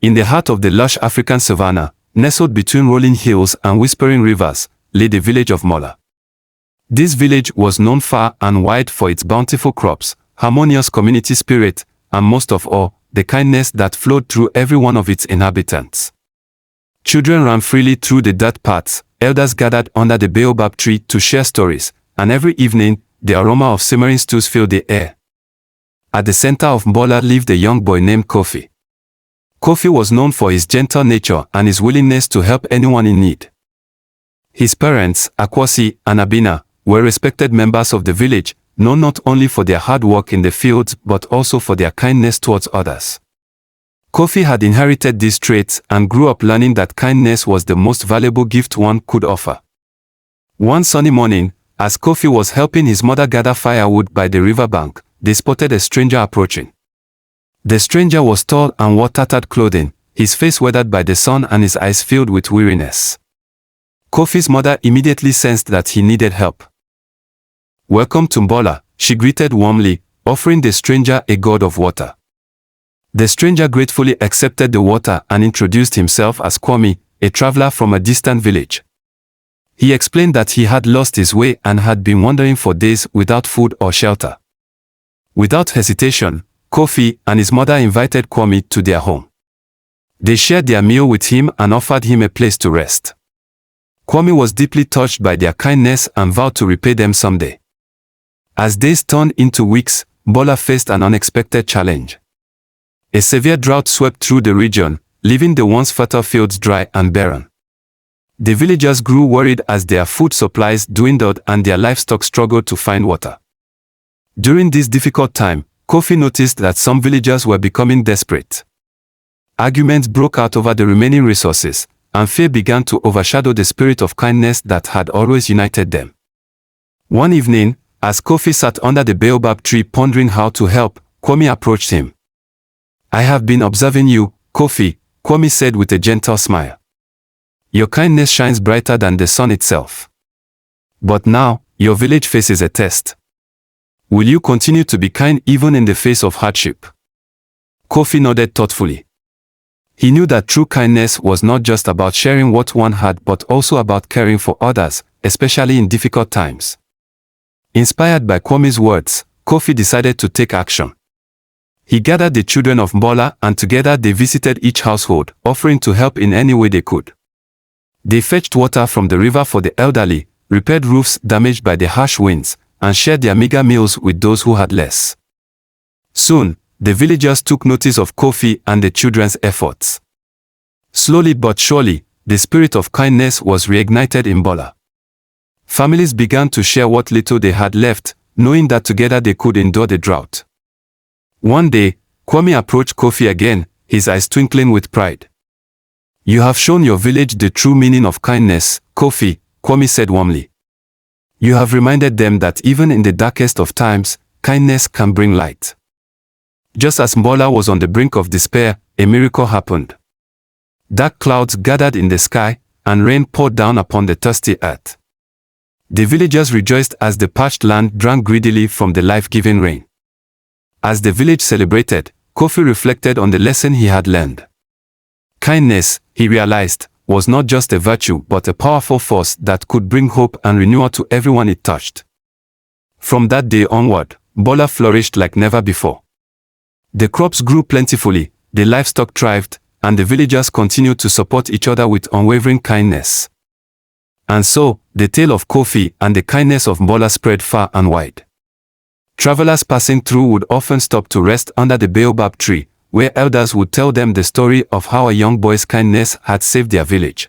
In the heart of the lush African savanna, nestled between rolling hills and whispering rivers, lay the village of Mola. This village was known far and wide for its bountiful crops, harmonious community spirit, and most of all, the kindness that flowed through every one of its inhabitants. Children ran freely through the dirt paths, elders gathered under the baobab tree to share stories, and every evening, the aroma of simmering stews filled the air. At the center of Mbola lived a young boy named Koffy. Koffy was known for his gentle nature and his willingness to help anyone in need. His parents, Akwasi and Abina, were respected members of the village, known not only for their hard work in the fields but also for their kindness towards others. Koffy had inherited these traits and grew up learning that kindness was the most valuable gift one could offer. One sunny morning, as Koffy was helping his mother gather firewood by the riverbank, they spotted a stranger approaching. The stranger was tall and wore tattered clothing, his face weathered by the sun and his eyes filled with weariness. Koffy's mother immediately sensed that he needed help. "Welcome to Mbola," she greeted warmly, offering the stranger a gourd of water. The stranger gratefully accepted the water and introduced himself as Kwame, a traveler from a distant village. He explained that he had lost his way and had been wandering for days without food or shelter. Without hesitation, Koffy and his mother invited Kwame to their home. They shared their meal with him and offered him a place to rest. Kwame was deeply touched by their kindness and vowed to repay them someday. As days turned into weeks, Mbola faced an unexpected challenge. A severe drought swept through the region, leaving the once fertile fields dry and barren. The villagers grew worried as their food supplies dwindled and their livestock struggled to find water. During this difficult time, Koffy noticed that some villagers were becoming desperate. Arguments broke out over the remaining resources, and fear began to overshadow the spirit of kindness that had always united them. One evening, as Koffy sat under the baobab tree pondering how to help, Kwame approached him. "I have been observing you, Koffy," Kwame said with a gentle smile. "Your kindness shines brighter than the sun itself. But now, your village faces a test. Will you continue to be kind even in the face of hardship?" Koffy nodded thoughtfully. He knew that true kindness was not just about sharing what one had but also about caring for others, especially in difficult times. Inspired by Kwame's words, Koffy decided to take action. He gathered the children of Mbola and together they visited each household, offering to help in any way they could. They fetched water from the river for the elderly, repaired roofs damaged by the harsh winds, and shared their meager meals with those who had less. Soon, the villagers took notice of Koffy and the children's efforts. Slowly but surely, the spirit of kindness was reignited in Mbola. Families began to share what little they had left, knowing that together they could endure the drought. One day, Kwame approached Koffy again, his eyes twinkling with pride. "You have shown your village the true meaning of kindness, Koffy," Kwame said warmly. "You have reminded them that even in the darkest of times, kindness can bring light." Just as Mbola was on the brink of despair, a miracle happened. Dark clouds gathered in the sky, and rain poured down upon the thirsty earth. The villagers rejoiced as the parched land drank greedily from the life-giving rain. As the village celebrated, Koffy reflected on the lesson he had learned. Kindness, he realized, was not just a virtue but a powerful force that could bring hope and renewal to everyone it touched. From that day onward, Mbola flourished like never before. The crops grew plentifully, the livestock thrived, and the villagers continued to support each other with unwavering kindness. And so, the tale of Koffy and the kindness of Mbola spread far and wide. Travelers passing through would often stop to rest under the baobab tree, where elders would tell them the story of how a young boy's kindness had saved their village.